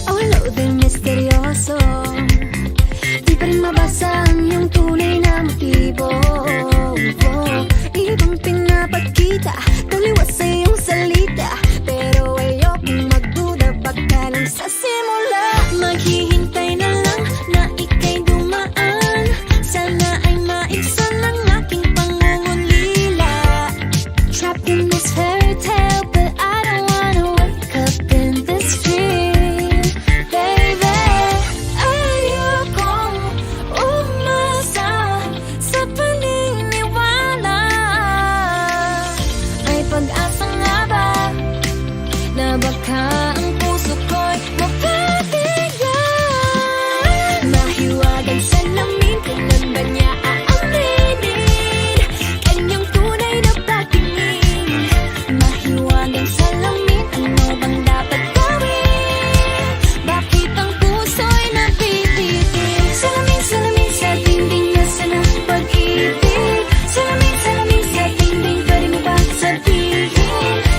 Awalo din misteryoso, di pa rin mabasa ang iyong tunay na motibo. Ibang pinapakita, taliwas sa iyong salita, pero ayokong magduda baka lang sa simula. Maghihintay na lang na ika'y dumaan, sana ay maibsan ang aking pangungulila. Trapped in this fairy tale, but I don't wanna wake up in this dream. Baby, ayokong umasa sa paniniwala. May pag-asa nga ba na baka ang puso ko'y mapabigyan? Mahiwagang salamin, kailan ba niya aaminin kanyang tunay na pagtingin? Mahiwagang salamin, ano bang dapat gawin? Bakit ang puso'y nabibitin? Salamin, salamin sa dingding, nasaan ang pag-ibig? Salamin, salamin sa dingding, pwede mo ba sabihin?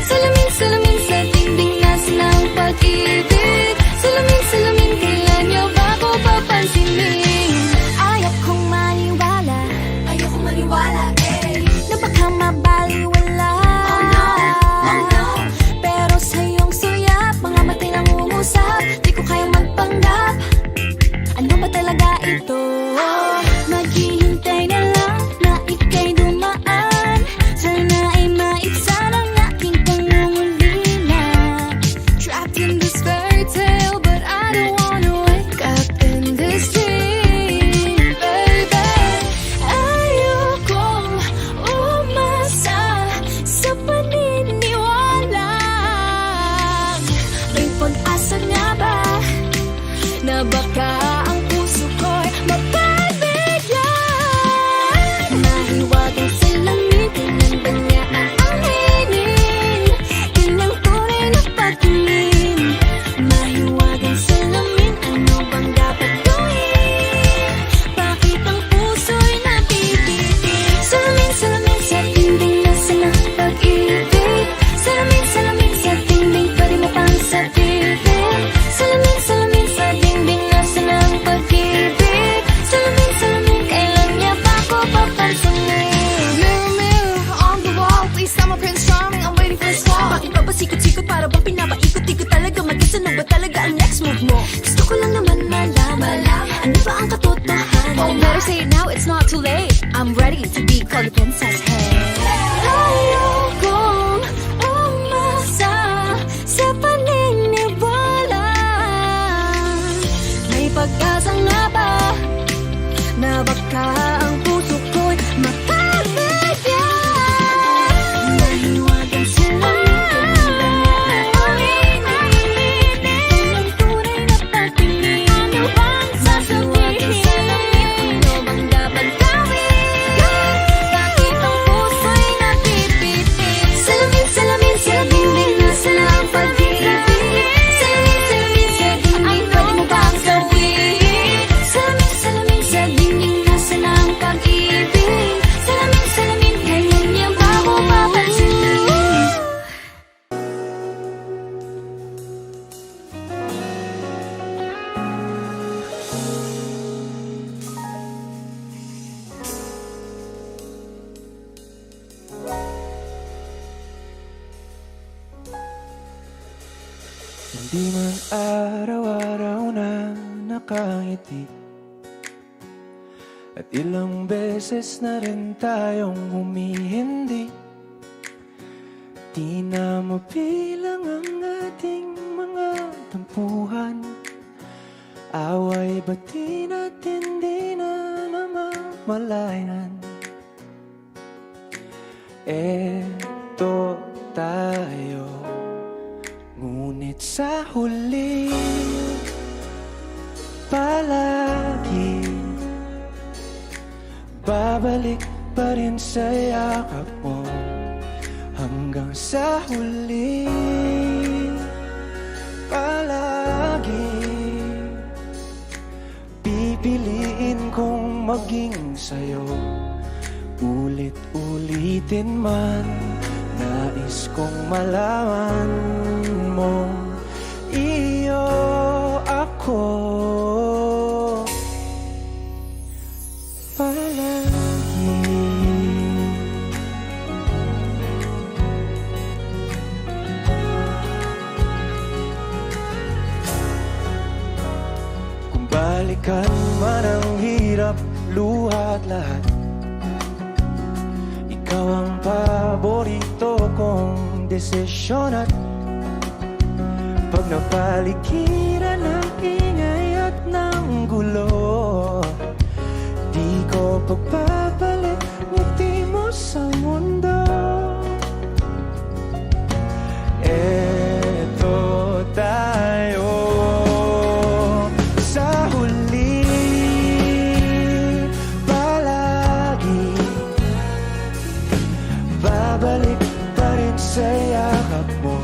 Salamin, salamin sa dingding, nasaan ang pag-ibig? Salamin, salamin, kailan niyo ba ako papansinin? Ayokong maniwala, na baka mabaliwala. Oh no, pero sa iyong suyap, mga matay nangungusap, di ko kayang magpanggap. Ano ba talaga ito? Maghihintay na lang na ika'y dumaan, sana ay maibsan ang aking pangungulila. Trapped in this fairy tale, but I don't wanna wake up in this dream. Baby, ayokong umasa sa paniniwala. May pag-asa nga ba na baka ang puso ko'y mapabigyan? Mahiwagang salamin, kailan ba niya aaminin kanyang tunay na pagtingin? Mahiwagang salamin, ano bang dapat gawin? Bakit ang puso'y nabibitin? Salamin, salamin sa dingding, nasaan ang pag-ibig? Salamin, salamin sa dingding, pwede mo pang sabihin? Salamin, salamin sa dingding, nasaan ang pag-ibig? Salamin, salamin, kailan niya ba ako papansinin? Mirror, mirror on the wall, please I'm a Prince Charming, I'm waiting for a squall. Bakit ba pasikot-sikot, para bang pinapaikot-ikot talaga? Mag-isa na ba talaga ang next move mo? Gusto ko lang naman malaman, ano ba ang katotohanan? Oh, better say it now, it's not too late. I'm ready to be called a princess, hey. Ayokong umasa sa paniniwala. May pag-asa nga ba na baka ang puso ko'y mapabigyan? Mahiwagang salamin, kailan ba niya aaminin kanyang tunay na pagtingin? Ano bang sasabihin? Ano bang dapat gawin? Bakit ang puso'y nabibitin? Salamin, salamin sa dingding, nasaan ang pag-ibig? Salamin, salamin sa dingding, pwede mo bang sabihin? Salamin, salamin sa dingding, nasaan ang pag-ibig? Salamin, salamin, kailan niya ba ako papansinin? Hindi man araw-araw na nakangiti, at ilang beses na rin tayong humihindi. Di na mabilang ang ating mga tampuhan, away bati natin di na namamalayan. Eto tayo, ngunit sa huli palagi babalik pa rin sa yakap mo hanggang sa huli. Palagi pipiliin kong maging sa'yo Ulit-ulitin man, nais kong malaman mo, iyo ako palagi. Kung balikan man ang hirap, luha at lahat, ikaw ang paborito kong desisyon. At pag napaligiran ng ingay at ng gulo, di ko pagbabalik ngiti mo sa mundo. Eto tayo sa huli, palagi babalik pa rin sa yakap mo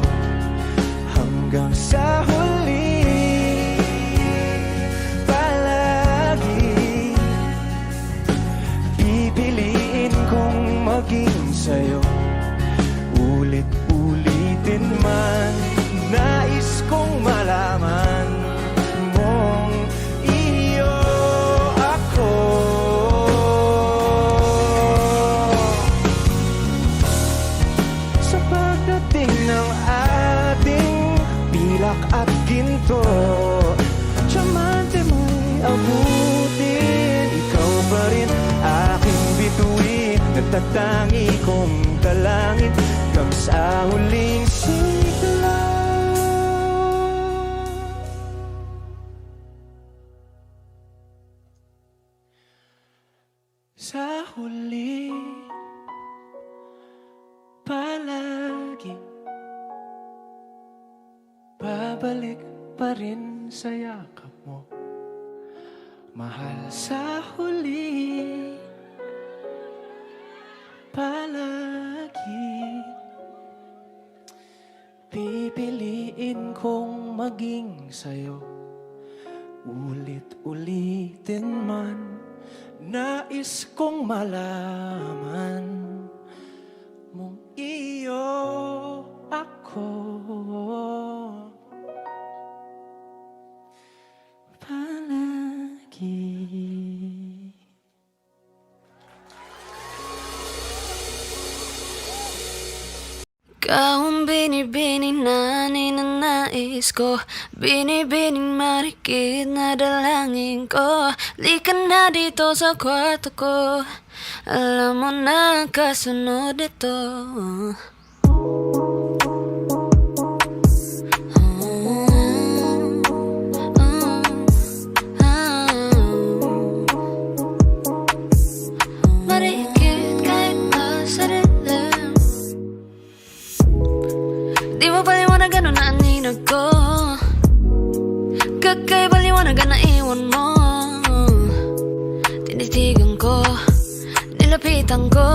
hanggang sa huli. Palagi pipiliin kong maging sa'yo. Ulit-ulitin man, nais kong malaman mong iyo ako. Sa pagdating ng ating pilak at ginto, tiyamante mo'y abutin. Ikaw pa rin aking bituin, nagtatangi kong dalangin hanggang sa huling sigla. Sa huli, palagi babalik pa rin sa yakap mo, mahal. Sa huli, palagi pipiliin kong maging sa'yo. Ulit-ulitin man, nais kong malaman mong iyo ako palagi. Ikaw ang binibining na ninanais ko, binibining marikit na dalangin ko. Lika na dito sa kwarto ko, alam mo na ang kasunod ito. Marikit kahit nasa dilim, di mo paliwanagan na aninag ko, kakaiba liwanagan na iwan mo. Tinitigan ko, nilapitan ko,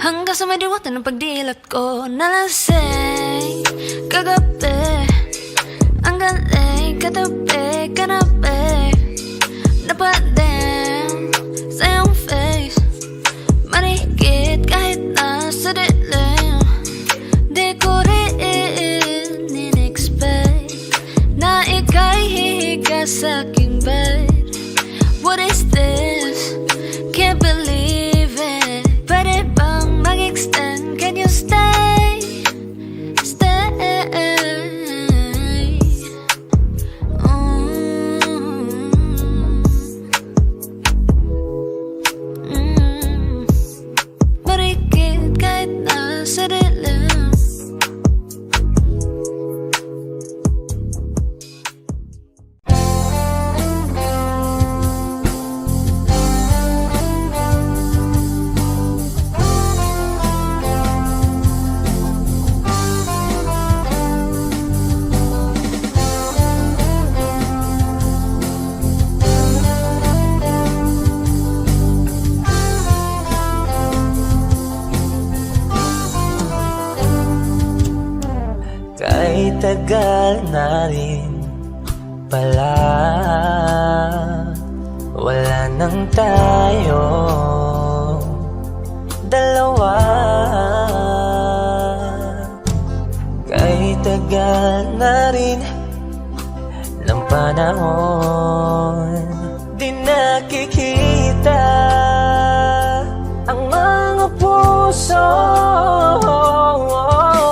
hanggang sa may diwata ng pagdilat ko. Nalasing kagabi, ang galing katabi, kanabi, napadin sa iyong face. Marikit kahit nasa dilim, di ko rin in-expect na ika'y hihiga sa aking bed. What is this? Can't believe it. Pwede bang mag-extend? Can you stay? Stay. Marikit kahit nasa dilim, kahit tagal na rin pala, wala nang tayo dalawa. Kahit tagal na rin ng panahon, di nakikita ang mga puso.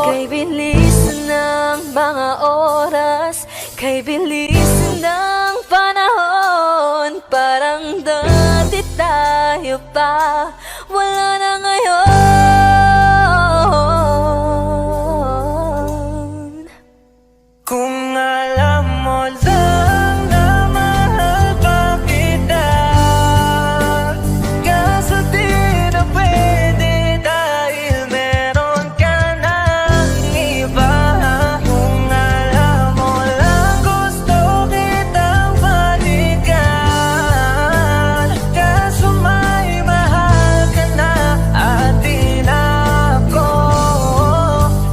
Kay bilis ng mga oras, kay bilis ng panahon, parang dati tayo pa, wala na ngayon. Kung alam mo lang na mahal pa kita, kaso di na pwede dahil meron ka ng iba. Kung alam mo lang gusto kitang balikan, kaso may mahal ka na at di na ako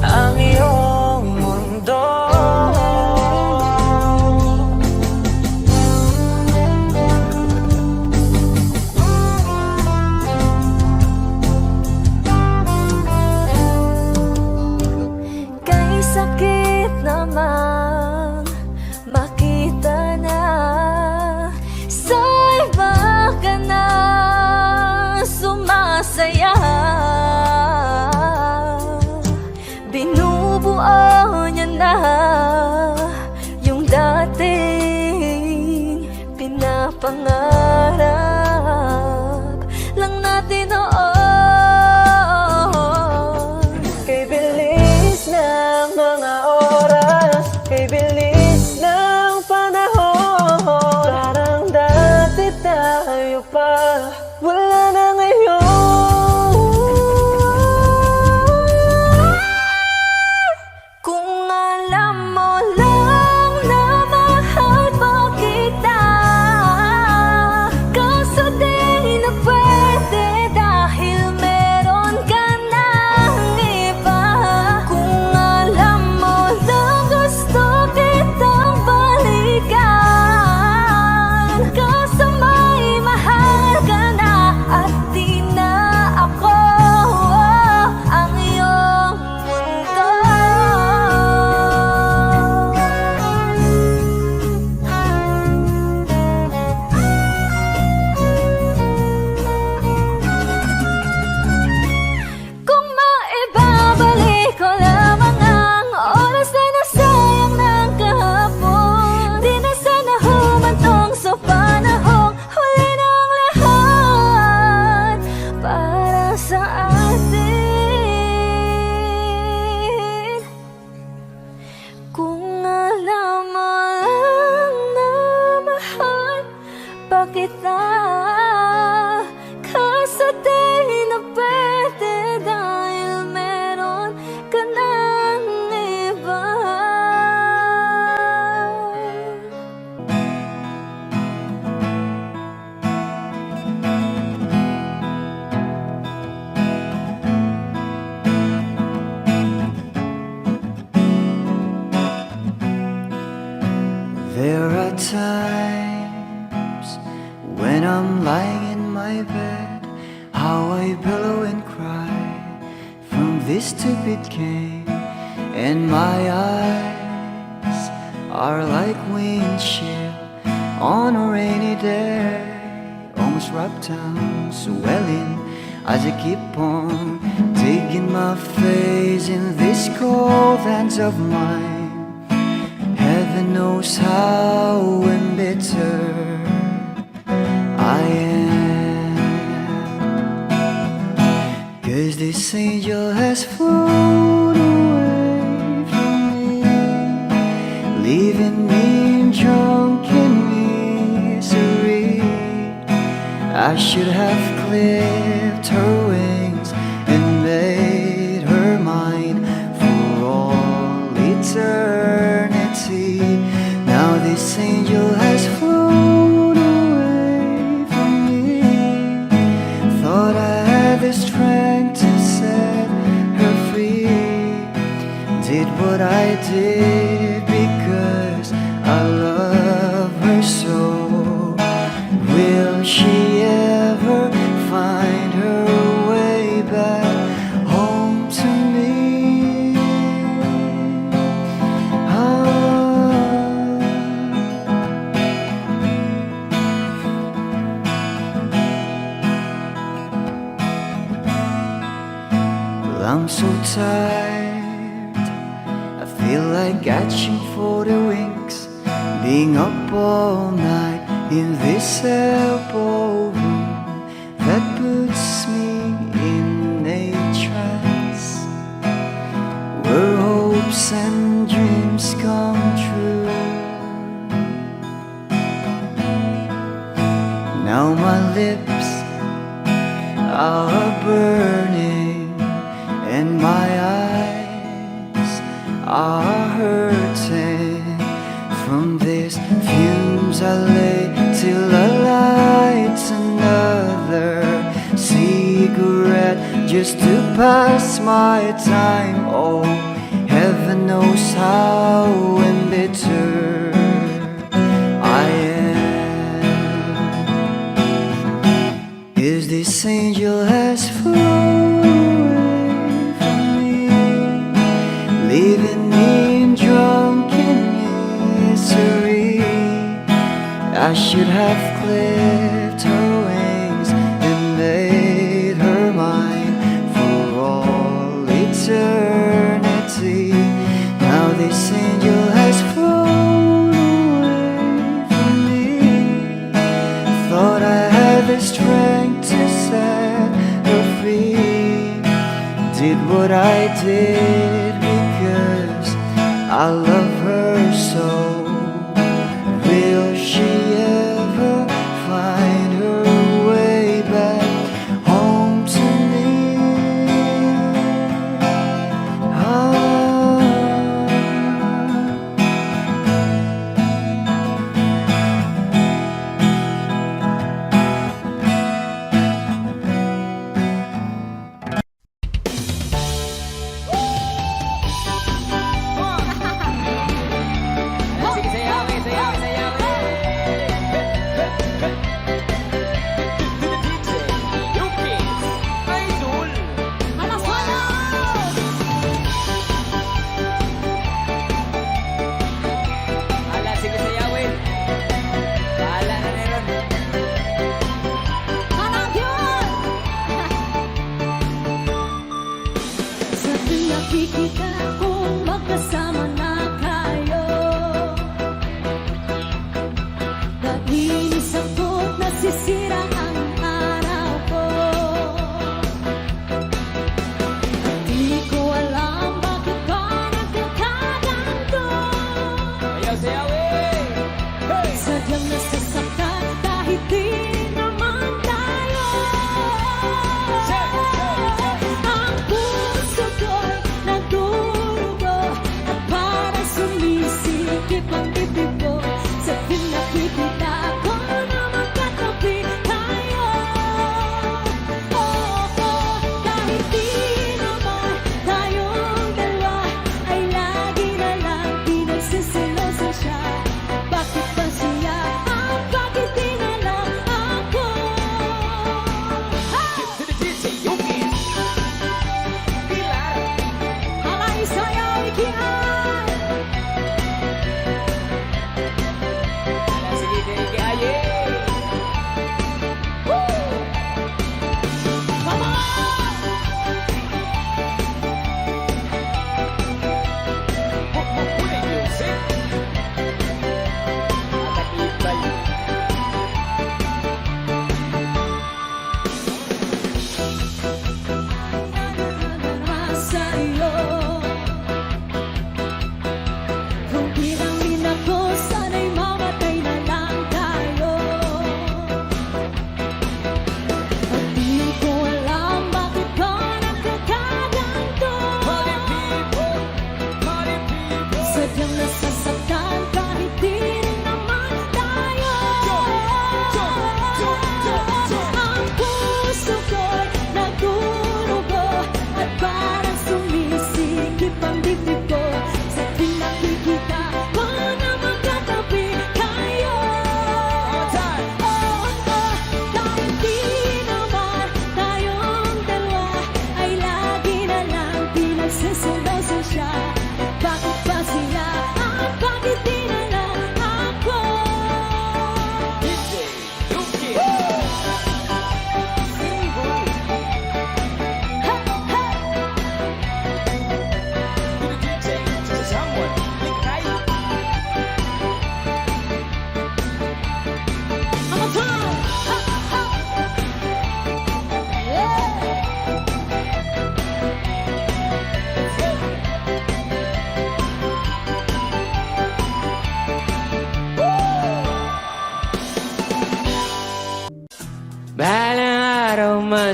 ang iyong mundo. Kay sakit namang makita na sa iba ka na sumasaya. Binubuo niya na yung dating pinapangarap lang natin noon. Kay bilis ng mga oras, kay bilis ng panahon, parang dati tayo pa, wala na ngayon. Kung alam mo lang na mahal pa kita, kaso di na pwede dahil meron ka ng iba. Kung alam mo lang gusto kitang balikan, kaso may mahal ka na at di na ako ang iyong mundo. Kung maibabalik ko lamang ang oras na nasayang ng kahapon, di na sana humantong sa panahong huli ng lahat para sa atin. Kung alam mo lang na mahal pa kita, kaso di na pwede dahil meron ka ng iba. There are times when I'm lying in my bed, how I pillow and cry from this stupid game, and my eyes are like windshield on a rainy day, almost rubbed down, swelling as I keep on digging my face in these cold hands of mine. Heaven knows how embittered I am, 'cause this angel has flown away from me, leaving me in drunken misery. I should have clipped her wings and made her mine for all eternity. Now this angel has flown away from me. Thought I had the strength to set her free. Did what I did because I love her so. Will she ever find her way back? I'm so tired, I feel like catching for the wings, being up all night in this elbow room that puts me in a trance, where hopes and dreams come true. Now my lips are burning and my eyes are hurting from these fumes I lay till I light another cigarette just to pass my time. Oh, heaven knows how embittered I am. Is this angel has flown away from me, leaving me in drunken misery? I should have clipped her wings and made her mine for all eternity. Now this angel has flown away from me. Thought I had the strength to set her free. Did what I did because I love her so. Will she ever find her way back home to me? Sa tuwing nakikita kong magkasama na kayo, naiinis ako't nasisira ang araw ko. At di ko alam bakit ka nagkakaganto. Sadyang nasasaktan kahit di naman tayo. Ang puso ko'y nagdurugo at parang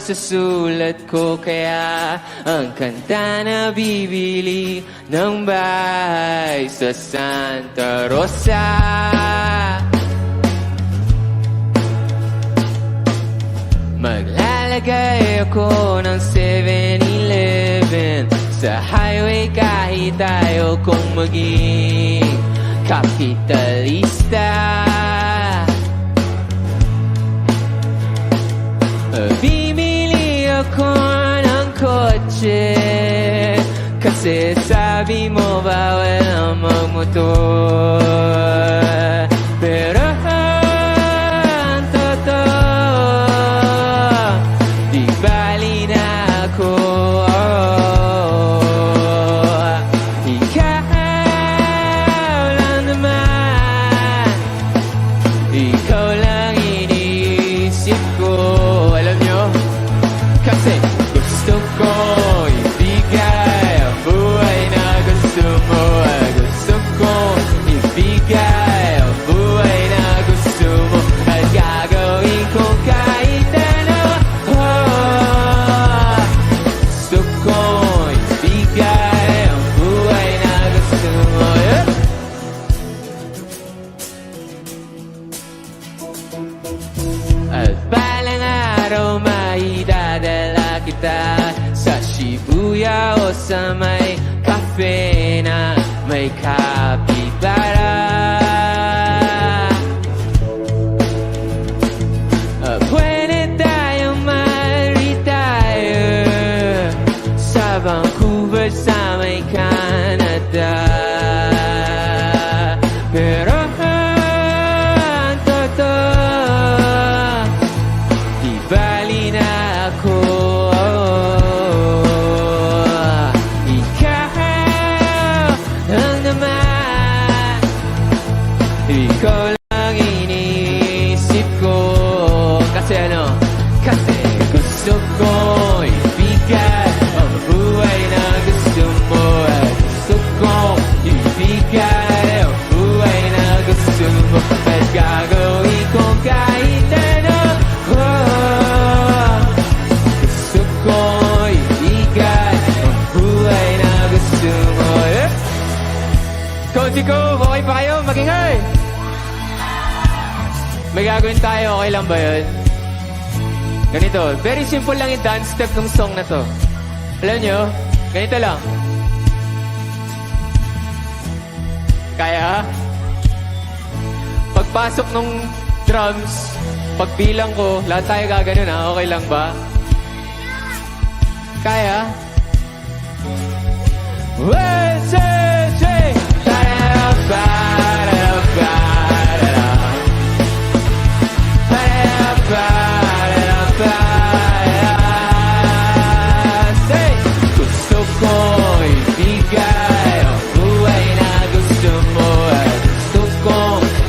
masusulat ko. Kaya ang kanta na bibili ng bahay sa Santa Rosa. Maglalagay ako ng 7-Eleven sa highway kahit ayaw kong maging kapitalista. Bibili ako ng kotse kasi sabi mo bawal ang magmotor. Pero ang totoo, di bali na ako. Ikaw lang naman, ikaw lang iniisip ko. Alam nyo, kasi gusto ko ibigay ang buhay na gusto mo. Gusto ko ibigay ang buhay na gusto mo. At gagawin ko kahit ano. Gusto ko ibigay ang buhay na gusto mo. At balang araw maidadala kita sa Shibuya o sa may cafe na may kapibara. Pwede tayong mag-retire sa Vancouver sa may Canada. Pero ang totoo, di bali na ako. Ikaw lang naman, ikaw lang iniisip ko. Kasi ano? Kasi gusto ko ibigay ang buhay na gusto mo. Gusto ko ibigay ang buhay na gusto mo. At gagawin ko kahit ano. Gusto ko ibigay ang buhay na gusto mo. Konti ko, okay pa kayo? Magingay! May gagawin tayo, okay lang ba yun? Ganito, very simple lang yung dance step ng song na to. Alam nyo, ganito lang. Kaya? Pagpasok ng drums, pagbilang ko, lahat tayo gaganon ha, okay lang ba? Kaya? 1, 2, 3! Gusto ko ibigay ang buhay na gusto mo. Gusto ko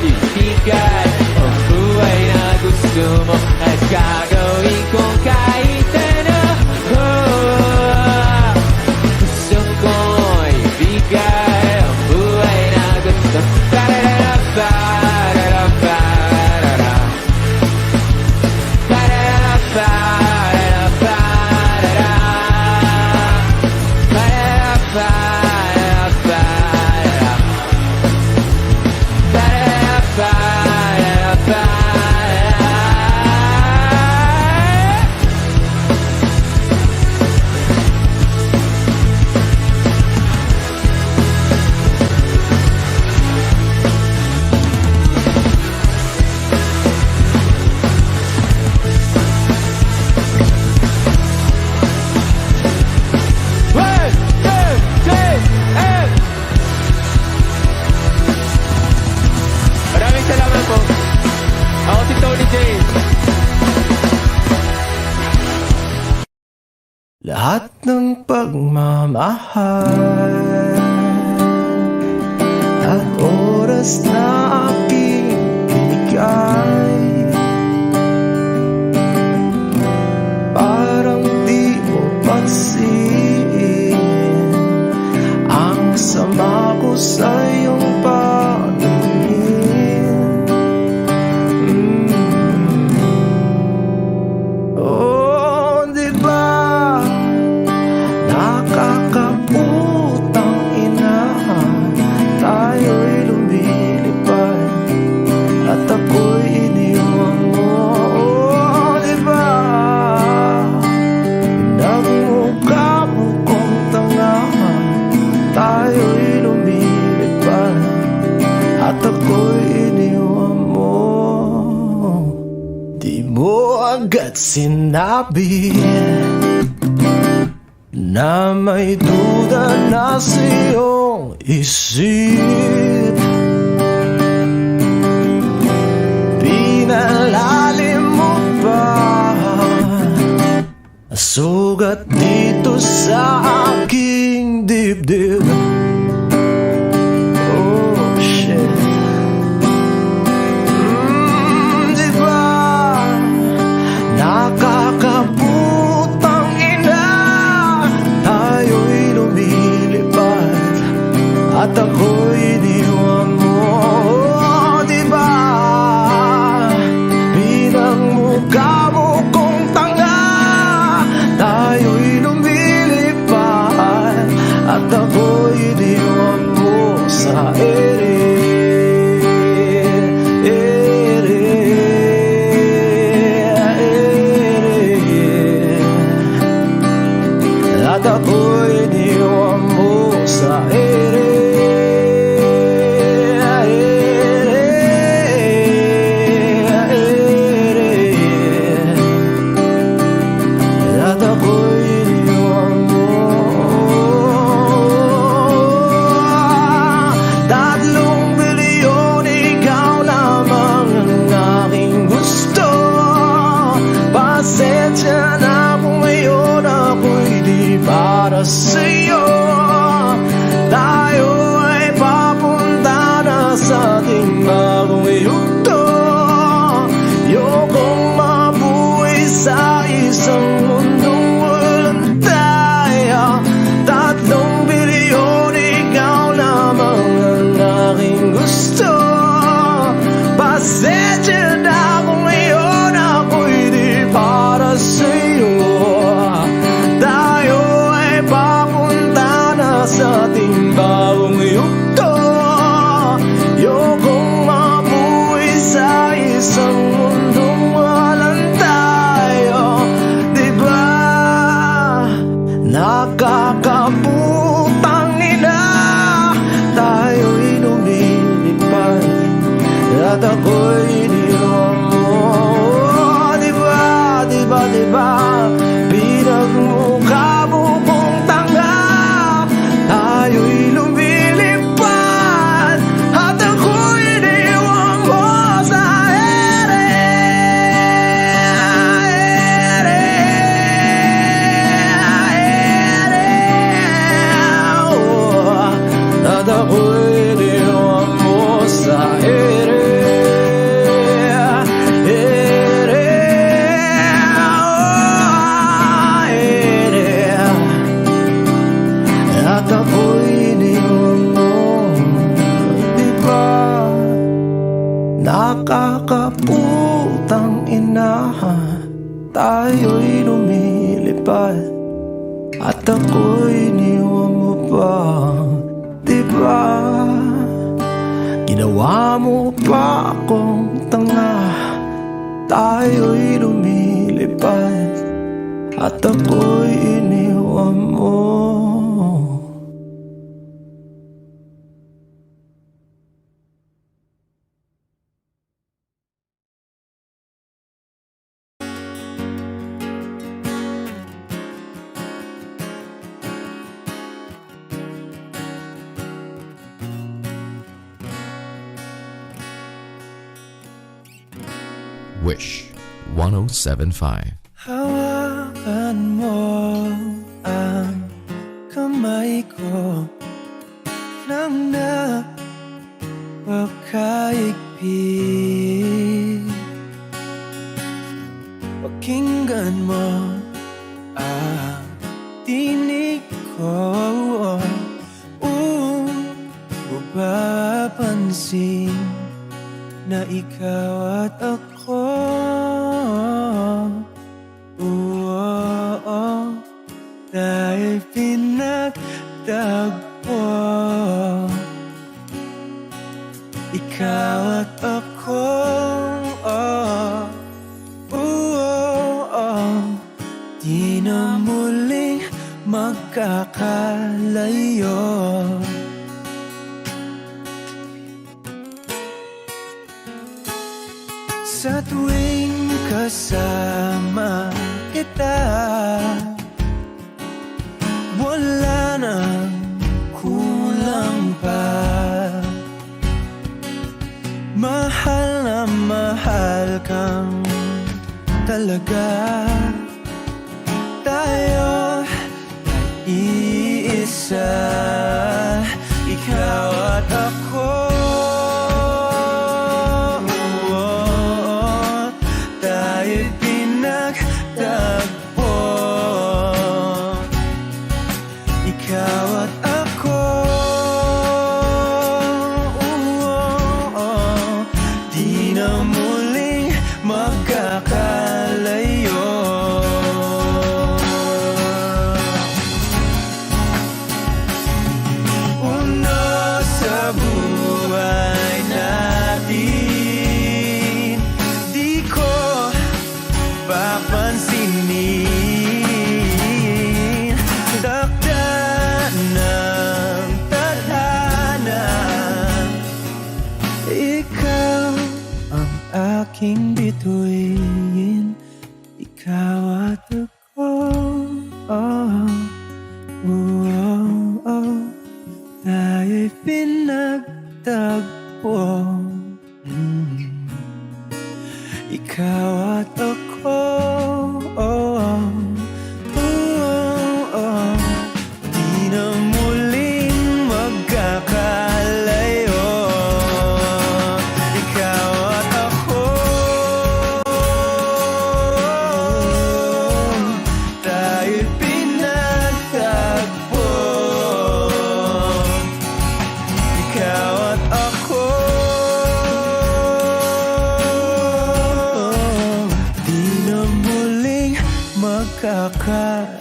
ibigay ang buhay na gusto mo. At gagawin ko kahit ano. Gusto ko ibigay ang buhay na gusto mo. Maraming salamat po. Ako si Tony J. Lahat ng pagmamahal at oras na aking binigay, parang di mo pansin ang sama ko sa iyong paningin. Oh, sinabi na may duda na sa iyong isip. Pinalalim mo pa sugat dito sa aking dibdib. Oh shit. Diba nakakaputang ina, tayo'y lumilipad at ako'y iniwan mo. Oh, diba pinagmukha mo kong tanga, tayo'y lumilipad at ako'y iniwan mo sa ere. At ako'y iniwan mo sa ere. At ako'y iniwan mo. 3 bilyon, ikaw lamang ang aking gusto. Pasensya na kung ngayon ako'y di para sa'yo. Tayo ay papunta na sa ating bagong yugto. Ayokong mabuhay sa isang mundong walang tayo. 3 bilyon, ikaw lamang ang aking gusto. Pasensya na kung ngayon ako'y di para sa'yo. Tayo ay papunta na sa ating bagong yugto. Ayokong mabuhay sa isang mundong walang tayo. Diba nakakaputang ina, tayo'y lumilipad at ako'y iniwan mo. Diba, diba, diba pinagmukha mo kong tanga, tayo'y lumilipad at ako'y iniwan mo sa ere. At ako'y iniwan mo sa ere. At ako'y iniwan mo. Diba nakakaputang ina, tayo'y lumilipad at ako'y iniwan mo pa. Diba ginawa mo pa akong tanga, tayo'y lumilipad at ako'y iniwan mo. Wish 1075. Hawakan mo ang kamay ko nang napakaigpit. Pakinggan mo ang tinig ko, mapapansin na ikaw at ako. Dahil pinagtagpo, ikaw at ako. Di na muling magkakalayo. Sa tuwing kasama kita. Wala nang kulang pa. Mahal na mahal kang talaga. Tayo ay iisa, ikaw at ako. Tayo'y pinagtagpo, ikaw at ako. Di na muling magkakalayo. Uno sa buhay natin, di ko papansinin. Dakda ng tadhana, ikaw ang aking bituin, ikaw at ako. Tayo'y pinagtagpo, ikaw at ako. Di na muling magkakalayo, ikaw at ako. Tayo'y pinagtagpo, ikaw at ako. Di na muling magkakalayo.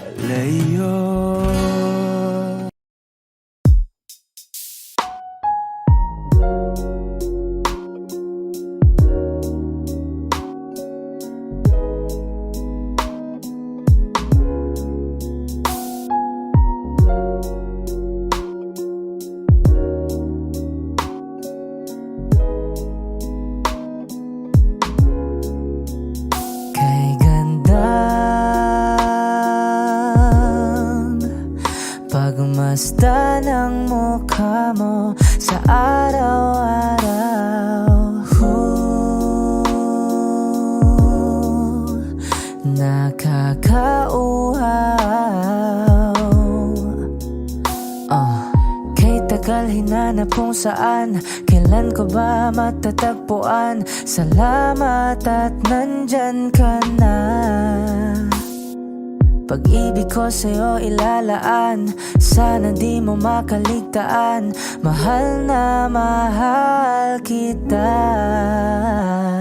Kay gandang pagmasdan ng mukha mo sa araw-araw. Nakakauhaw. Kay tagal hinanap kung saan, kailan ko ba matatagpuan? Salamat at nandyan ka na. Pag-ibig ko sa'yo ilalaan, sana di mo makaligtaan. Mahal na mahal kita.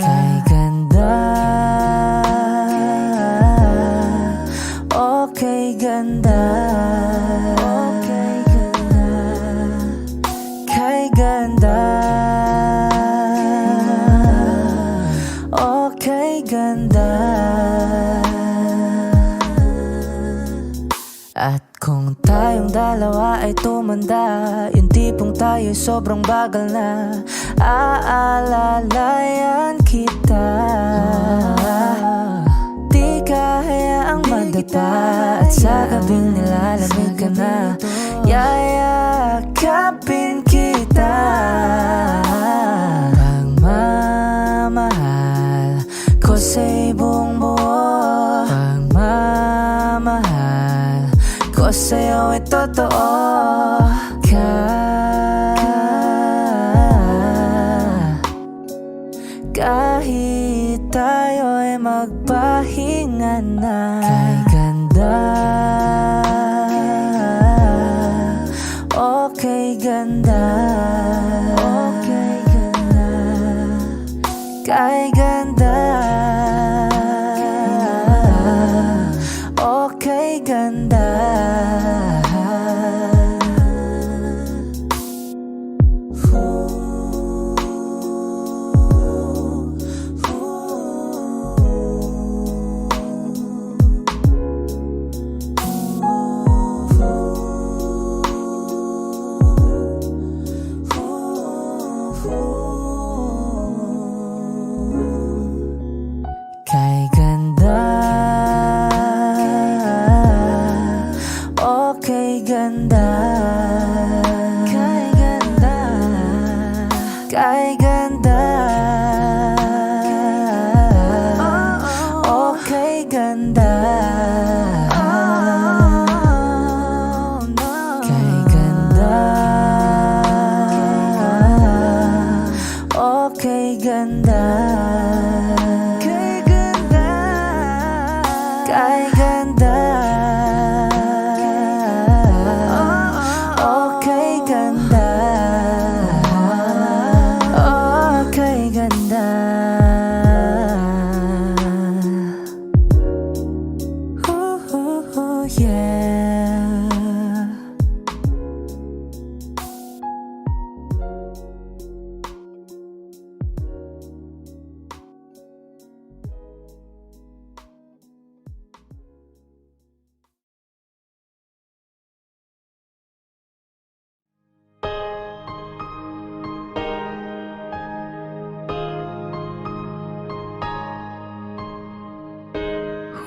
Kay ganda, okay ganda, okay ganda. Kay ganda, okay ganda. At kung tayong dalawa ay tumanda, yung tipong tayo'y sobrang bagal na, aalalayan kita. Di kahayaang madapa, at sa gabing nilalamig ka na, yayakapin kita. Pagmamahal ko sa'y buong buo, pagmamahal ko sa'yo ay totoo. Kahit tayo'y magpahinga na. Kay ganda, okay ganda, okay ganda. Kay ganda, okay ganda. ganda, kay ganda, kay ganda. Oh, kay ganda, kay ganda. Oh, kay ganda, kay ganda, kay ganda. Oh, kay ganda, oh, kay ganda. Ooh, yeah.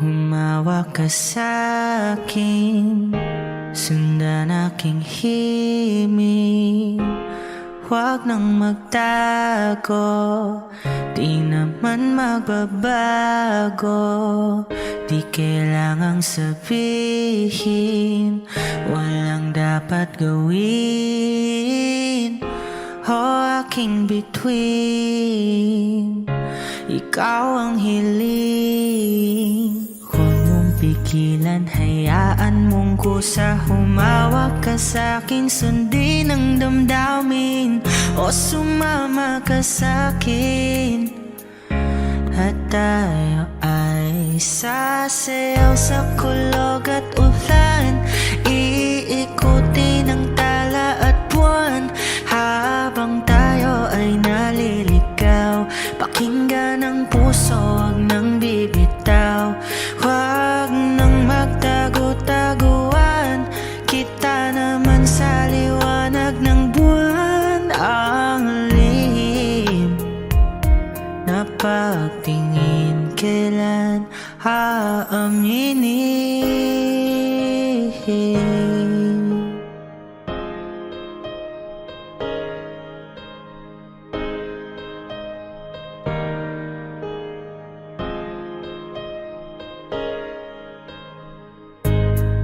Humawak ka sa'kin, sundan aking himig. Huwag nang magtago, di naman magbabago. Di kailangang sabihin, walang dapat gawin. O aking bituin, ikaw ang hiling. Huwag mong pigilan, hayaan mong kusa. Humawak ka sa'kin, sundin ang damdamin. O sumama ka sa'kin, at tayo ay sasayaw sa kulog at ulan. Iikutin ang tala at buwan, habang tayo ay naliligaw. Pakinggan ang puso, huwag nang bibitaw. Huwag nang magtago-taguan, kita naman sa liwanag ng buwan. Ang lihim na pagtingin, kailan aaminin?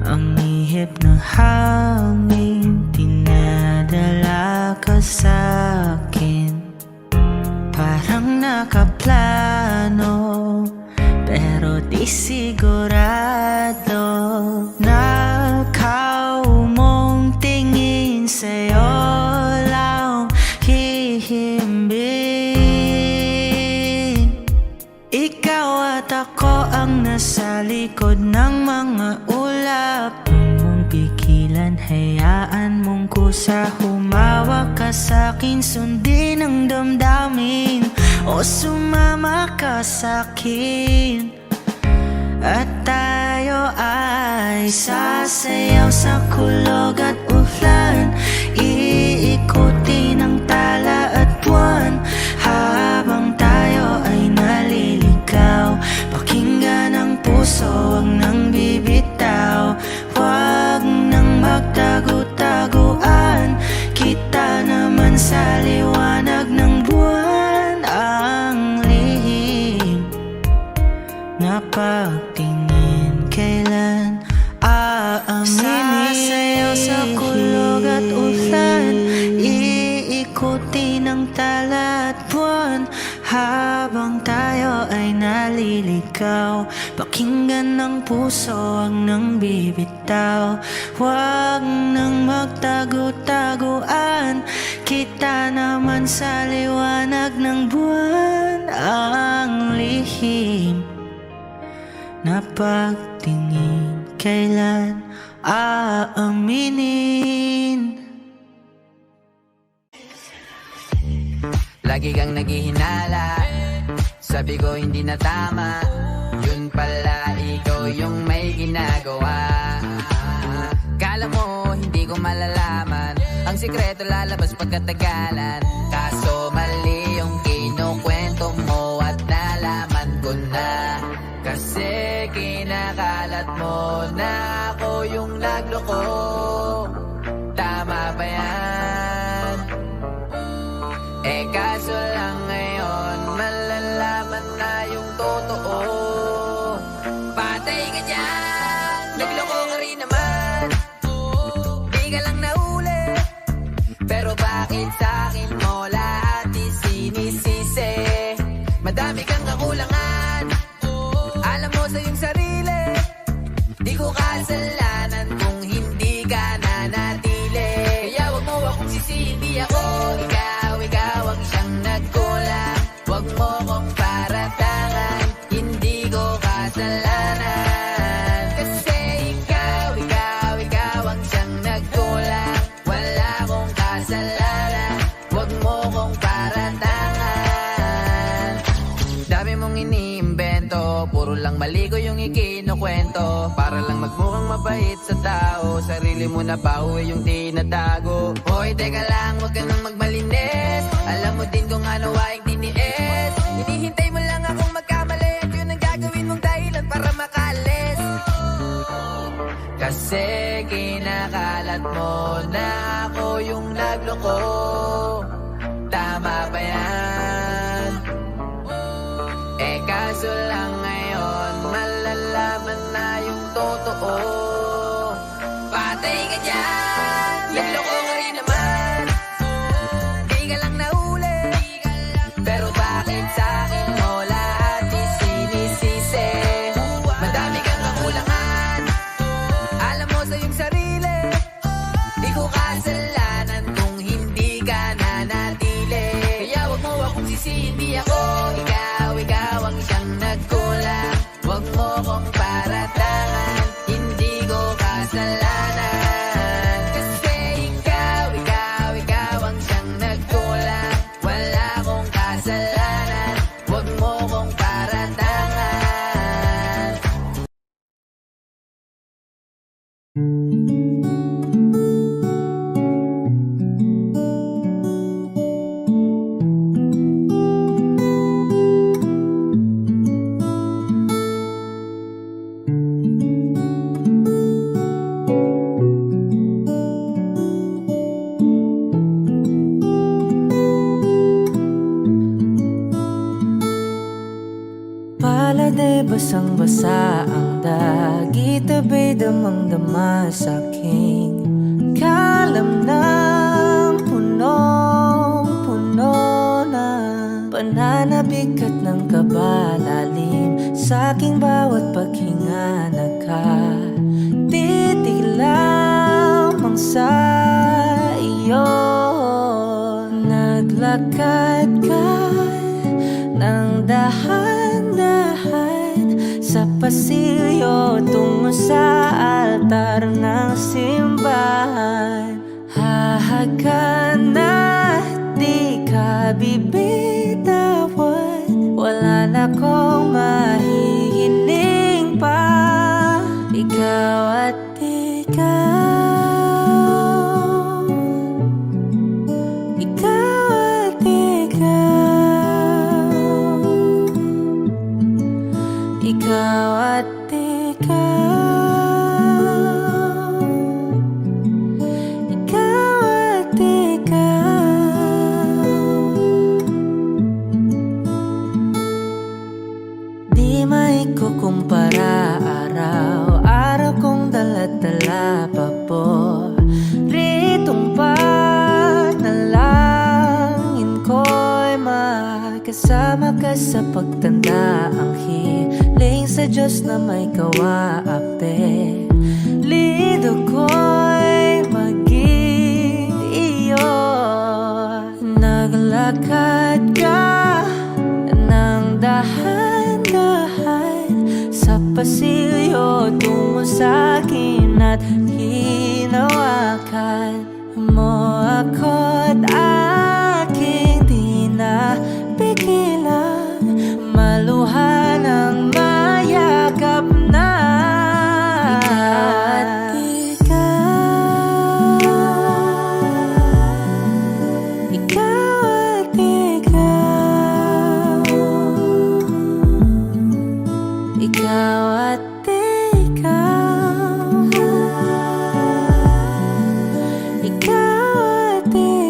Ang ihip ng hangin, dinadala ka sa'kin. Parang nakaplano, pero di sigurado. Nakaw mong tingin, sa'yo lang hihimbing. Ikaw at ako ang nasa likod ng mga ulap. Huwag mong pigilan, hayaan mong kusa. Humawak ka sa'kin, sundin ang damdamin. O sumama ka sa'kin, at tayo ay sasayaw sa kulog at ulan. Iikutin ang tala at buwan, habang tayo ay naliligaw. Pakinggan ang puso, huwag nang bibitaw. Huwag nang magtago-taguan, kita naman sa liwanag ng buwan. Ang lihim na pagtingin, kailan aaminin? Sasayaw sa kulog at ulan, iikutin ang tala at buwan, habang tayo ay naliligaw. Pakinggan ng puso, huwag nang bibitaw. Huwag nang magtago-taguan, kita naman sa liwanag ng buwan. Ang lihim na pagtingin, kailan aaminin? Lagi kang naghihinala, sabi ko hindi na tama. Yun pala ikaw yung may ginagawa. Kala mo hindi ko malalaman, ang sikreto lalabas pagkatagalan. Kaso mali yung kinukwento mo at nalaman ko na. Kasi kinakalat mo na ako yung nagloko. ka nanatili. Kaya wag mo akong sisihin, di ako ikaw ang siyang nagkulang. Wag mo kong paratangan, hindi ko kasalanan. Kasi ikaw ang siyang nagkulang. Wala akong kasalanan, wag mo kong paratangan. Dami mong iniimbento, puro lang mali ko yung ikinukwento. Para lang magmukhang mabait sa tao, sarili mo na pauwi yung tinatago. Hoy, teka lang, wag ka nang magmalinis. Alam mo din kung ano aking tiniis. Hinihintay mo lang akong magkamali, at yun ang gagawin mong dahilan para makalis. Kasi kinakalat mo na ako yung nagloko. Tama ba yan? Eh kaso lang ngayon, malalaman na yung totoo. Patay ka dyan, nagloko ka rin naman. Di ka lang nahuli, pero bakit sa'kin mo lahat isinisisi? Madami kang kakulangan, alam mo sa iyong sarili. Di ko kasalanan kung hindi ka nanatili. Kaya wag mo akong sisihin, di ako ikaw ang siyang nagkulang. Wag mo kong paratangan, hindi ko kasalanan. Kasi ikaw ang siyang nagkulang. Wala akong kasalanan, wag mo kong paratangan. Palade basang-basa ang dagit, abay damang-dama sa aking kalam ng punong-puno na pananabik at ng kabalalim sa aking bawat paghinga. Nakatitig lamang sa iyo, naglakad ka ng dahan-dahan sa pasilyo tungo sa altar ng simbahan. Hahagan at di ka bibitawan, wala na kong mahihiling pa. Ikaw at ikaw, ikaw at ikaw, ikaw at ikaw, ikaw at ikaw. Di maikukumpara, araw-araw kong dala-dala pa po ritong panalangin ko'y makasama ka sa pagtanda. Ang hiling sa Diyos na may kawaape, lido ko'y maging iyo. Naglakad ka ng dahan-dahan sa pasilyo tungo sa akin at hinawakan mo ako't aking di na pigilan. Maluhan ang mayakap na ikaw at ikaw, ikaw at ikaw, ikaw at ikaw, ikaw at ikaw.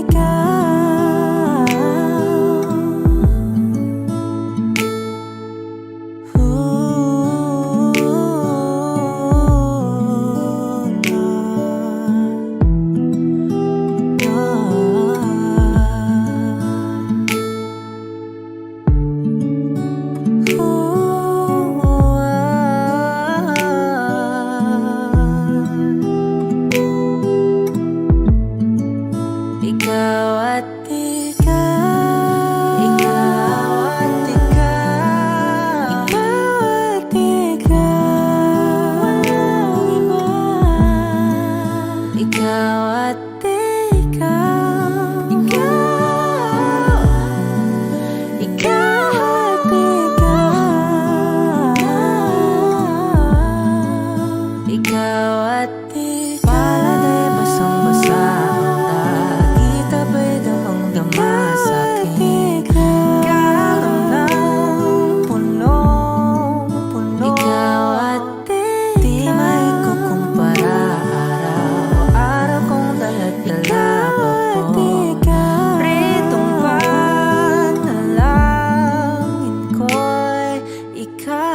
ikaw at ikaw, ikaw at ikaw at ikaw. Palagay basang-basa ang dagit, abay damang-dama sa aking karamdam. Punong-puno, ikaw at di maikukumpara. Araw-araw kong dala-dala pa po pritong panalangin ko'y ikaw.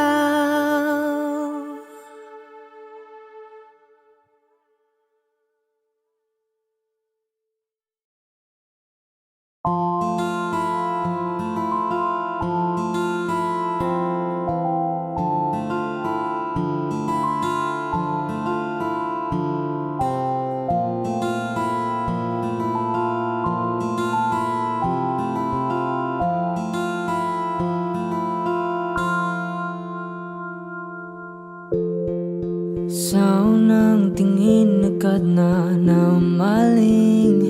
Sa unang tingin agad na namaling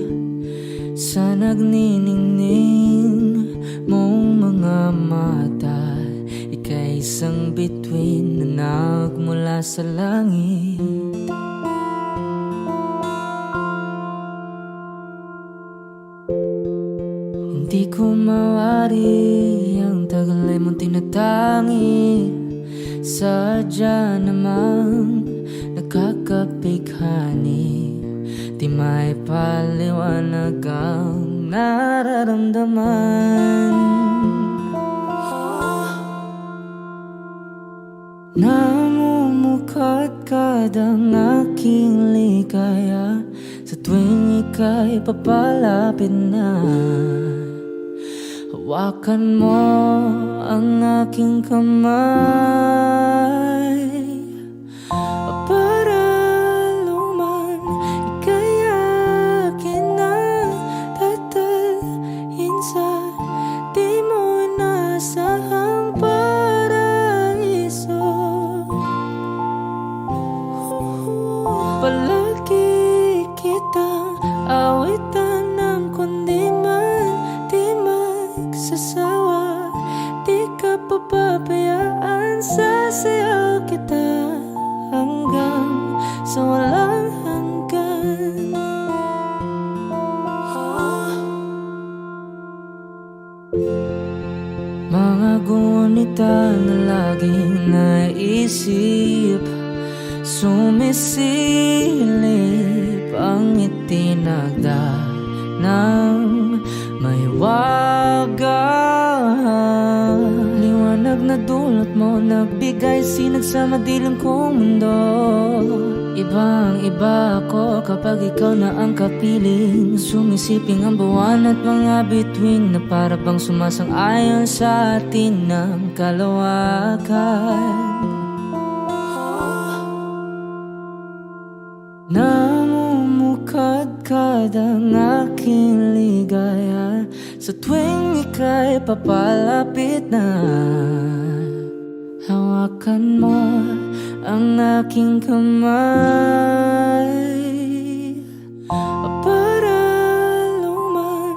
sa nagniningning mong mga mata. Ika'y isang bituin na nagmula sa langit. Hindi ko mawari ang tagal ay mong tinatangi. Sadya namang nakakapighani, di may paliwanag ang nararamdaman. Namumukadkad ang aking ligaya sa tuwing ika'y papalapit na. Hawakan mo ang aking kamay para luman ika'y akin na tatalhin sa di mo inasahang paraiso. Palagi kitang awitan ng kundi man di magsasawa. Di ka papabayaan, sasayaw kita hanggang sa walang hanggan. Mga gunita na laging naisip, sumisilip ang itinagda ng may wagang liwanag na dulot mo, nagbigay sinag sa madilim kong mundo. Ibang-iba ako kapag ikaw na ang kapiling, sumisiping ang buwan at mga bituin na para bang sumasang-ayon sa atin ng kalawakan. Namumukadkad ang aking ligaya sa tuwing ika'y papalapit na. Hawakan mo ang aking kamay para luman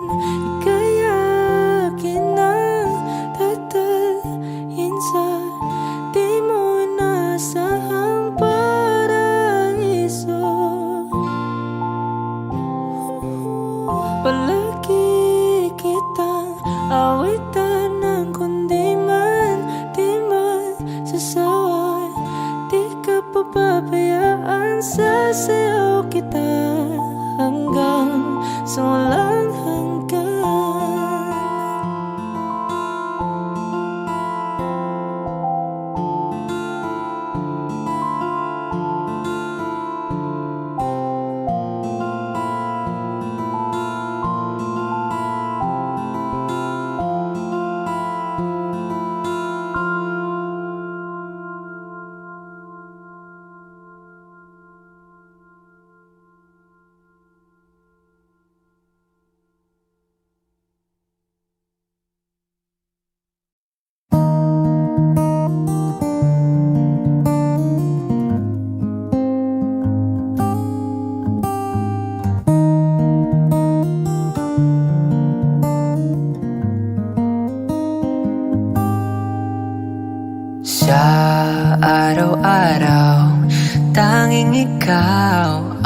ika'y akin na tatalhin sa di mo inasahang paraiso. Palagi kitang awitan ng kundi man di magsasawa. Di ka pababayaan, sasayaw kita hanggang sa walang hanggan.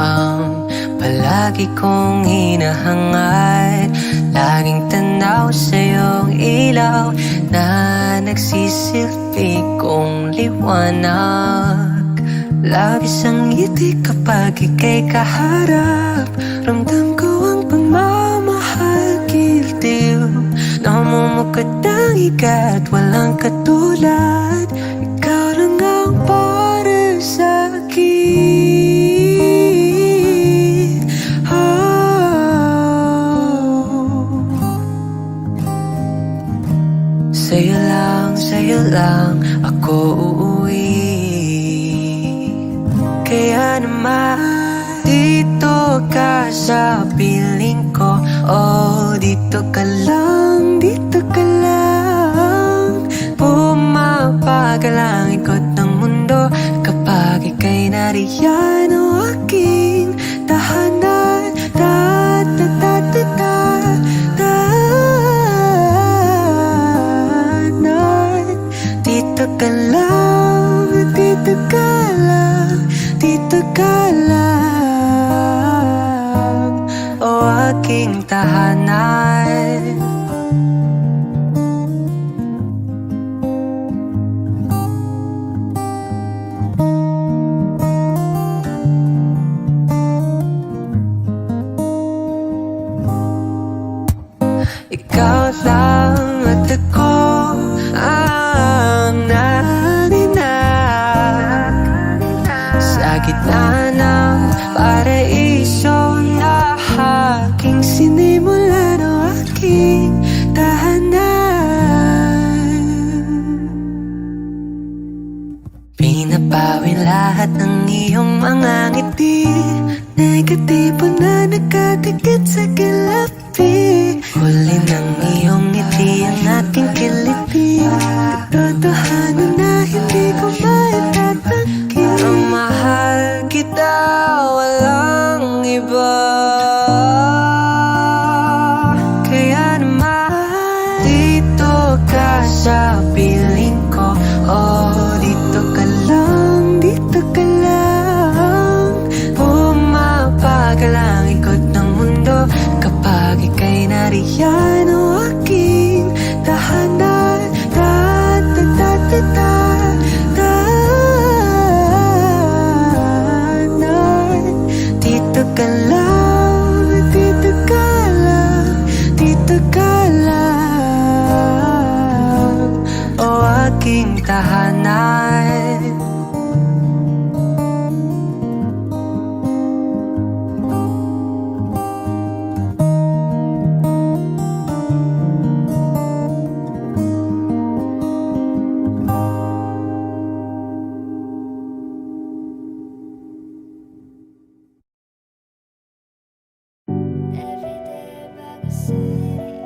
ang palagi kong hinahangad. Laging tanaw sa iyong ilaw na nagsisilbi kong liwanag. Labis ang ngiti kapag ika'y kaharap. Ramdam ko ang pagmamahal, giliw. Namumukad ang ikat, walang katulad. Ikaw lang ang para sa'kin. Sa'yo lang ako uuwi. Kaya naman dito ka sa piling ko. Oh, dito ka lang, dito ka lang. Pumapagal ang ikot ng mundo kapag ika'y nariyan. O aking tahanan. Dito ka lang, dito ka lang, dito ka lang, o aking tahanan. Ikaw lang at ako ang naninag sa gitna ng paraiso na aking sinimulan, o aking tahanan. Pinapawi lahat ng iyong mga ngiti, negatibo na nakatikit sa kilapi. Huli ng iyong ngiti ang aking kiliti. Katotohanan na hindi ko maitatanggi. Ang mahal kita, walang iba. Kaya naman dito ka sa piling ko. Oh, dito ka lang, dito ka lang. Pumapagal ang ikot ng mundo kapag ika'y nariyan. O aking tahanan. Dito ka lang, dito ka lang, dito ka lang, o aking tahanan. Everyday bago city,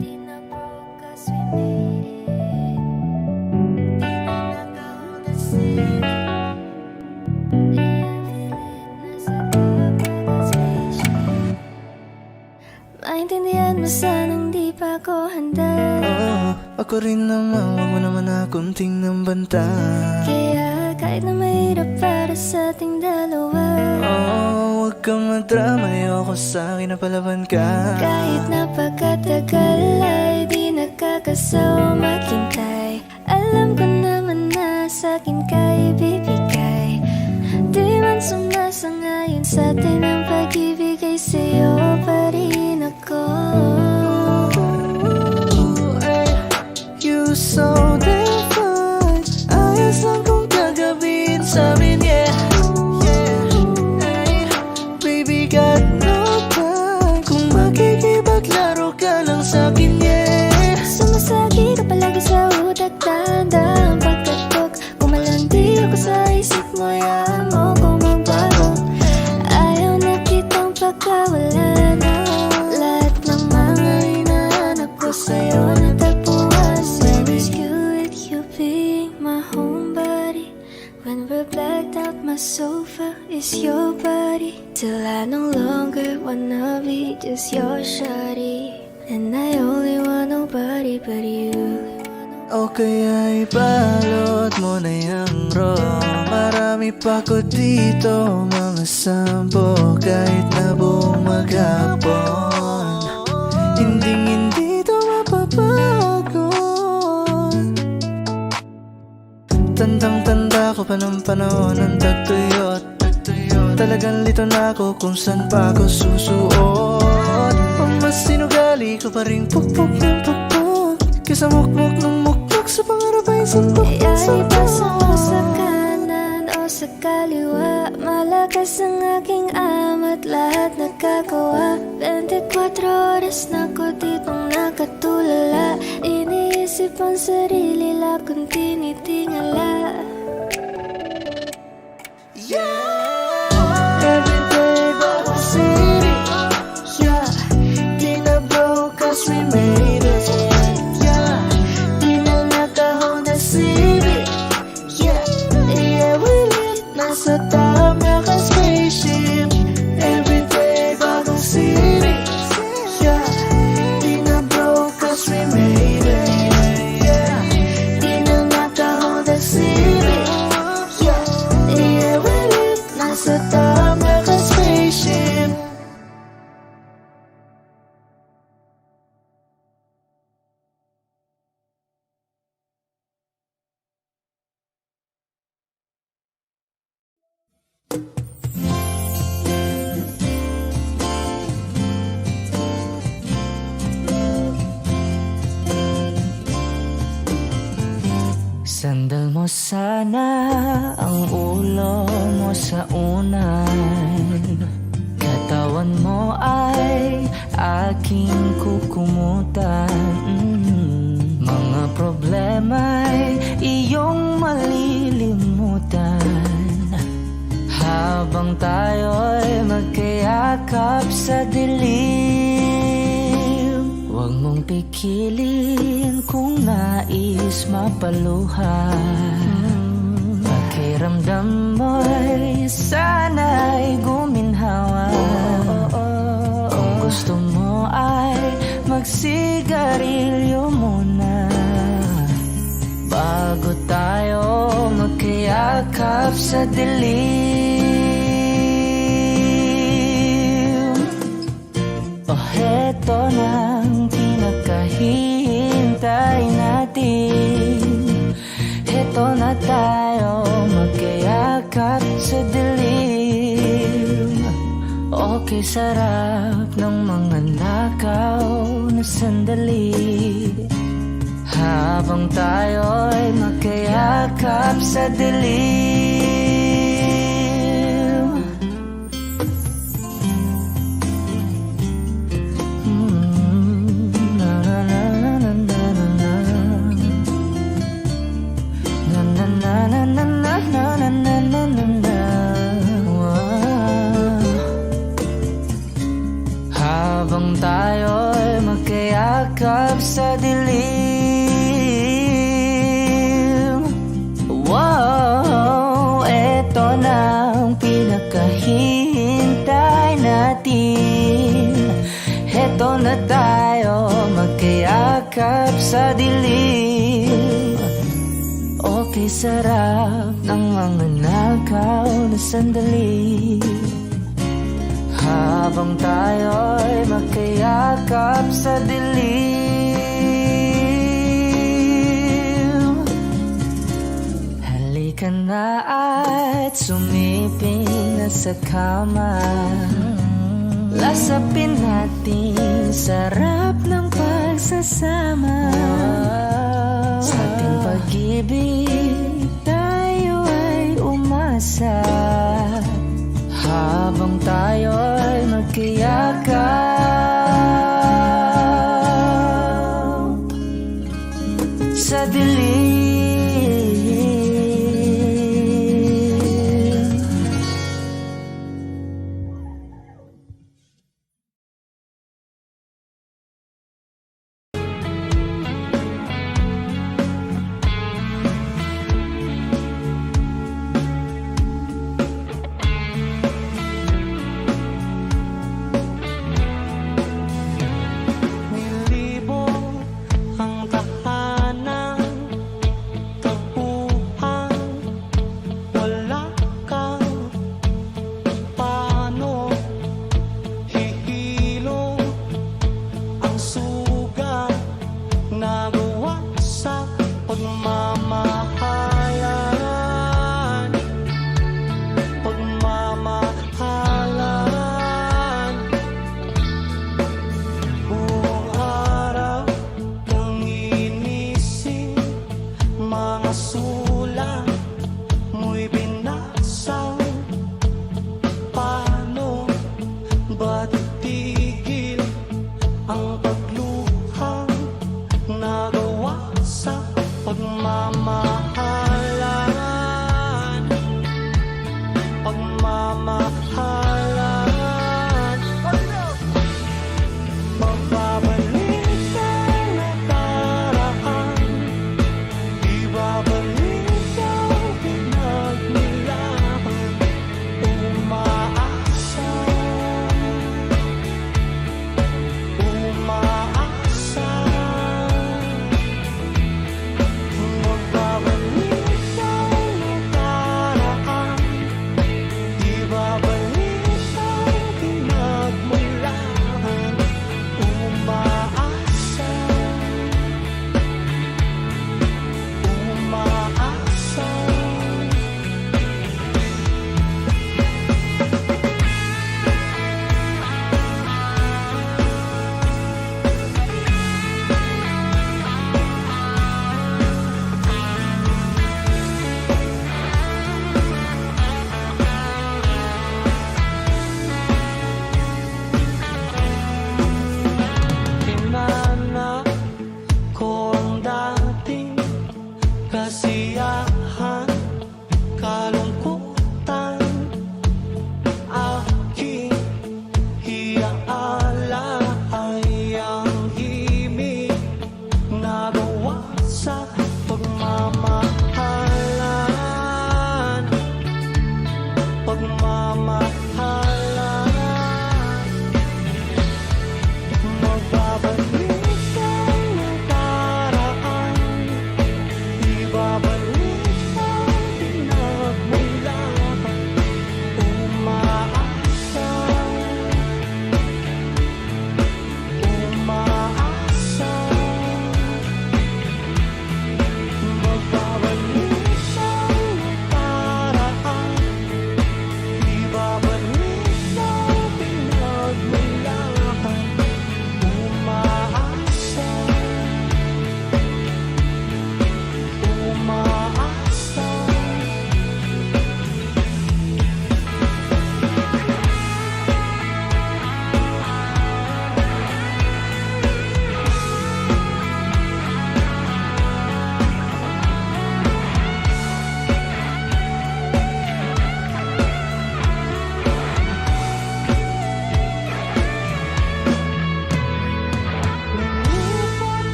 di na broke 'cause we made it. Di na nag-hold the city. Nasa kapag spaceship. Maintindihan mo sanang di pa ako handa. Ako rin naman, wag mo naman akong tingnan banta. Kaya kahit na mahirap para sa ating dalawa, Huwag kang madrama, ayoko sa'kin na palaban ka. kahit napakatagal ay di nakakasawa maghintay. Alam ko naman na sa'kin ka ibibigay. Di man sumasangayon sa'tin ang pag-ibig, ay sa'yo pa rin ako. You so damn fine. Ayos lang kung gagawin sa'min, yeah. Ay, baby, got no time. Kung makikipaglaro ka lang sa'kin, yeah. Sumasagi ka palagi sa utak, tanda ang pagkatok. Kumalandi ako sa isip mo, yaman mo kung magbago. Ayaw na kitang pagkawala na. Lahat ng mga hinahanap ko sa'yo natagpuan. When it's good with you being my homebody. When we're blacked out, my sofa is your body. Till I no longer wanna be just your shawty. And I only want nobody but you. O kaya'y balot mo na yung rom. Marami pa ko dito, mga sampo. Kahit na buong maghapon, hindi to mapabago. Tandang-tanda ko pa ng panahon ng tagtuyot. Talagang lito na ako kung saan pa ako susuot. Ang mas sinugali ko pa rin pukpok ng pukpok, kaysa mukmok ng mukmok sa pangarap ay suntok ng Ay suntok. basa mo sa kanan o sa kaliwa, malakas ang aking amat, lahat nagkagawa. 24 oras na ko ditong nakatulala, iniisip ang sarili lang kung tinitingala. Everyday bagong city, yeah. Di na broke cause we made it, yeah. Di na naka-Honda Civic, yeah. Yeah, we live nasa tama ka spaceship. Everyday bagong city, yeah. Di na broke cause we made it, yeah. Di na naka-Honda Civic, yeah. Yeah, we live nasa tama ka spaceship. Sandal mo sana ang ulo mo sa unan, katawan mo ay aking kukumutan. Mga problema'y iyong malilimutan, habang tayo'y magkayakap sa dilim. Huwag mong pikilin kung nais mapaluhan. Pakiramdam mo'y sana'y guminhawa. Kung gusto mo ay magsigarilyo muna, bago tayo magkayakap sa dilim. Oh, heto nang pinakahihintay natin. Heto na tayo magkayakap sa dilim. Okay, sarap ng mga nakaw na sandali, habang tayo'y magkayakap sa dilim. Na na na na na na na. Na na na na na na na na na na. Wow. Habang tayo'y magkayakap sa dilim. Wow, eto na ang pinakahihintay natin. Eto na tayo magkayakap sa dilim. Okay, sarap ng mga nakaw na sandali, habang tayo'y magkayakap sa dilim. Halika na at sumiping na sa kama, lasapin natin sarap ng pagsasama. Sa ating pag-ibig tayo ay umasa, habang tayo'y magkayakap sa dilim.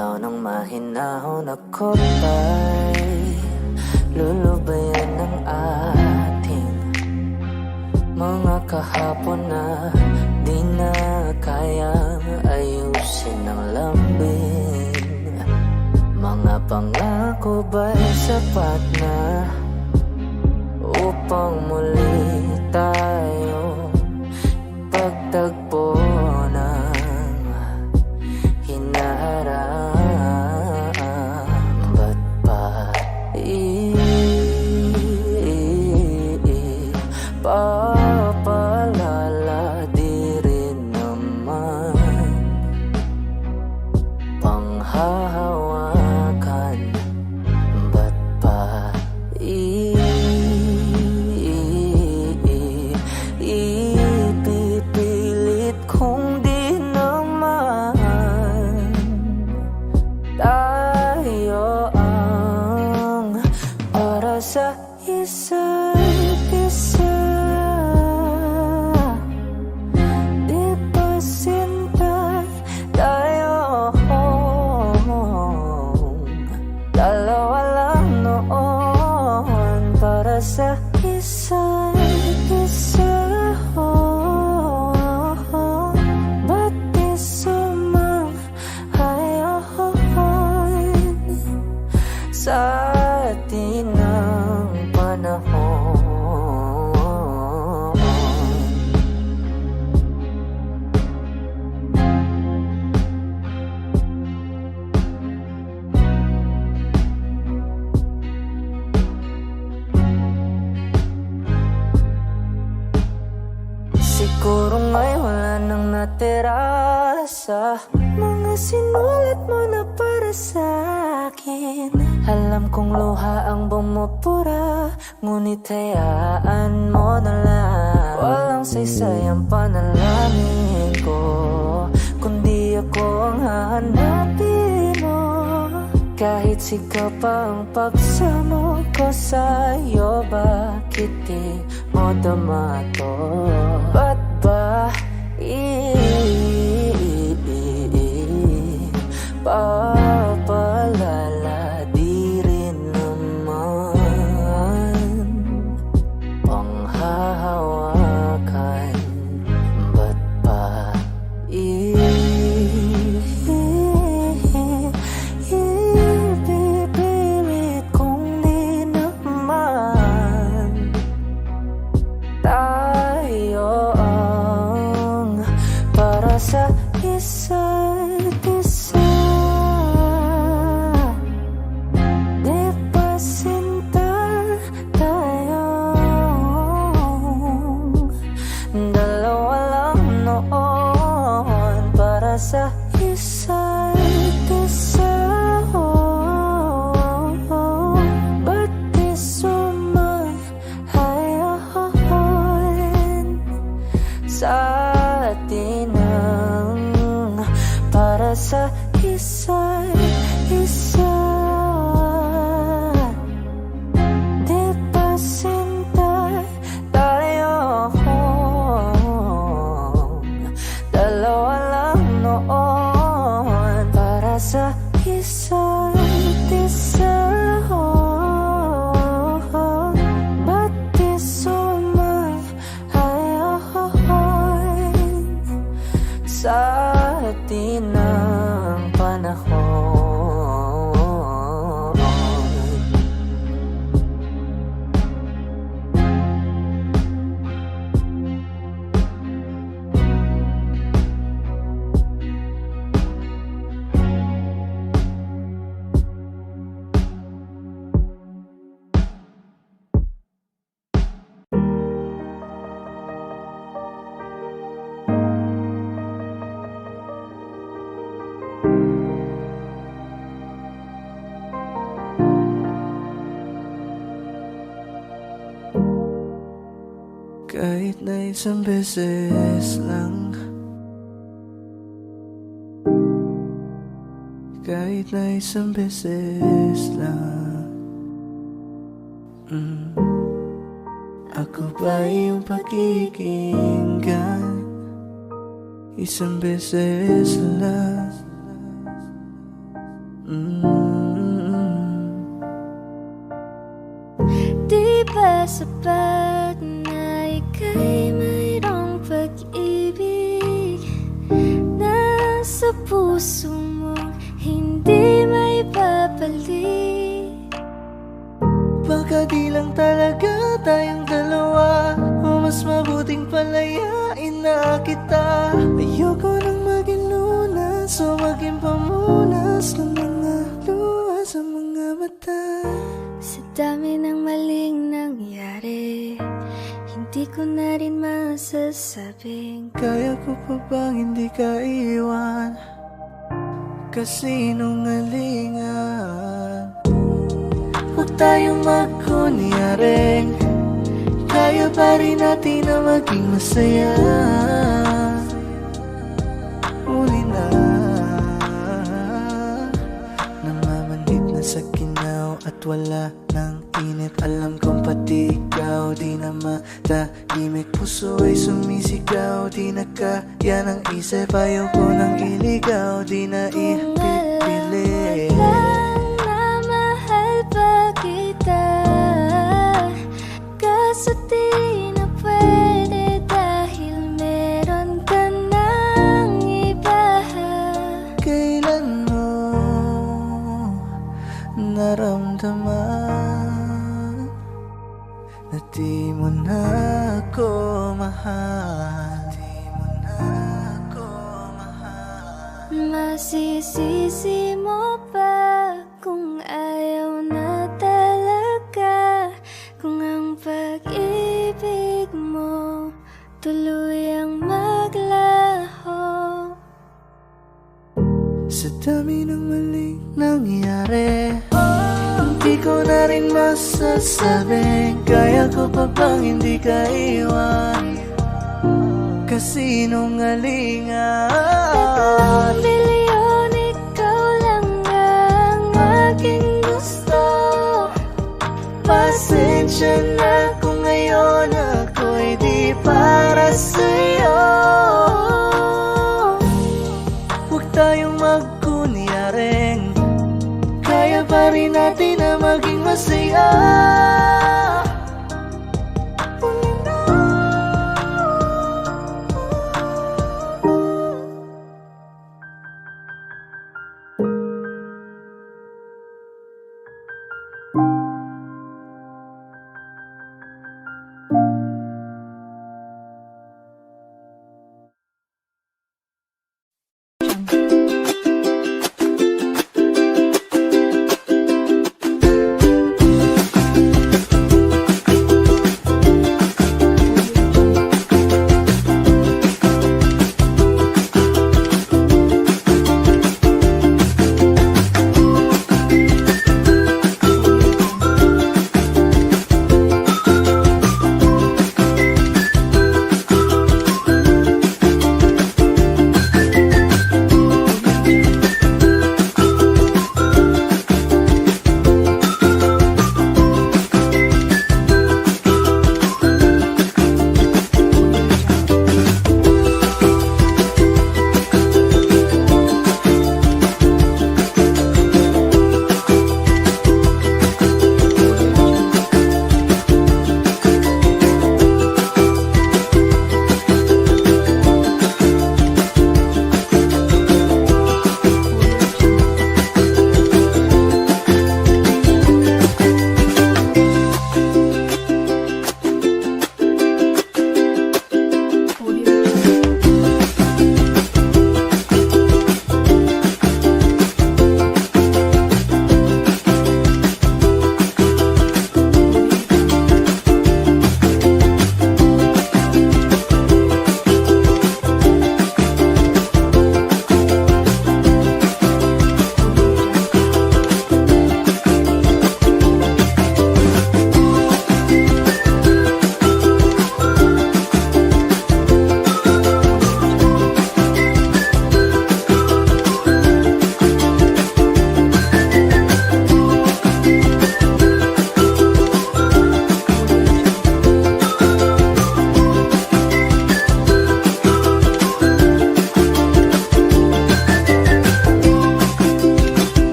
ilaw ng mahinahon ako ba'y lulubayan ng ating mga kahapon na di na kayang ayusin ng lambing. Mga pangako ba'y sapat na upang muli tayo pagtagpo ng hinaharap? Ba't pa papalala? Di rin naman panghahawakan. Ba't pa ipipilit kung di naman tayo ang para sa isa't isa? Di ba sinta tayo? Dalawa lang noon para sa isa't isa. Ba't di sumang-ayon sa atin ng panahon? Siguro ngay wala nang natira sa mga sinulat mo na para sa akin. Alam kong luha ang bumupura, ngunit hayaan mo na lang. Walang saysay ang panalangin ko, kundi ako ang hahanapin mo. Kahit sigaw pa ang pagsamo ko sa'yo, bakit di mo dama to? Ba't ba papalala? Di rin naman panghahawakan. Ba't pa ipipilit kung di naman tayo ang para sa isa't isa? Di ba sinta tayo? Dalawa lang noon para sa isa't isa. Ba't di sumang-ayon sa atin ang para sa isa't isa? Di ba sinta tayo? Dalawa lang noon para sa isa't isa. Ba't di sumang-ayon sa atin ang panahon? Kahit na isang beses lang, kahit na isang beses lang, ako ba iyong pakikinggan? Isang beses lang, Di ba sapat na ika'y mayroong pag-ibig Nasa puso mo hindi may babalik? Baka di lang talaga tayong dalawa, o mas mabuting palayain na kita. Ayoko nang maging lunas o maging pamunas ng mga luha sa mga mata. Sa dami ng maling nangyari, hindi ko na rin masasabing Kaya ko pa bang hindi ka iwan? Kasinungalingan. Huwag tayong magkunyaring kaya pa rin natin na maging masaya. Uli na namamanhid na sa ginaw at wala ng init. Alam kong pati ikaw di na matahimik. Puso ay sumisigaw, di na kaya ng isip. Ayoko nang iligaw, di na ipipili. na mahal pa kita, kaso di na pwede dahil meron ka ng iba. Kailan mo naramdaman na di mo na ako mahal? Di mo na ako mahal. Masisisi mo ba kung ayaw na talaga? Kung ang pag-ibig mo tuluyang maglaho? Sa dami ng maling nangyari, hindi ko na rin masasabi kaya ko pa bang hindi ka iwan? Kasinungalingan. Bilyon, ikaw lang ang aking gusto. Pasensya na kung ngayon ako'y di para sa'yo. Huwag tayong magkunyaring kaya pa rin natin na maging masaya.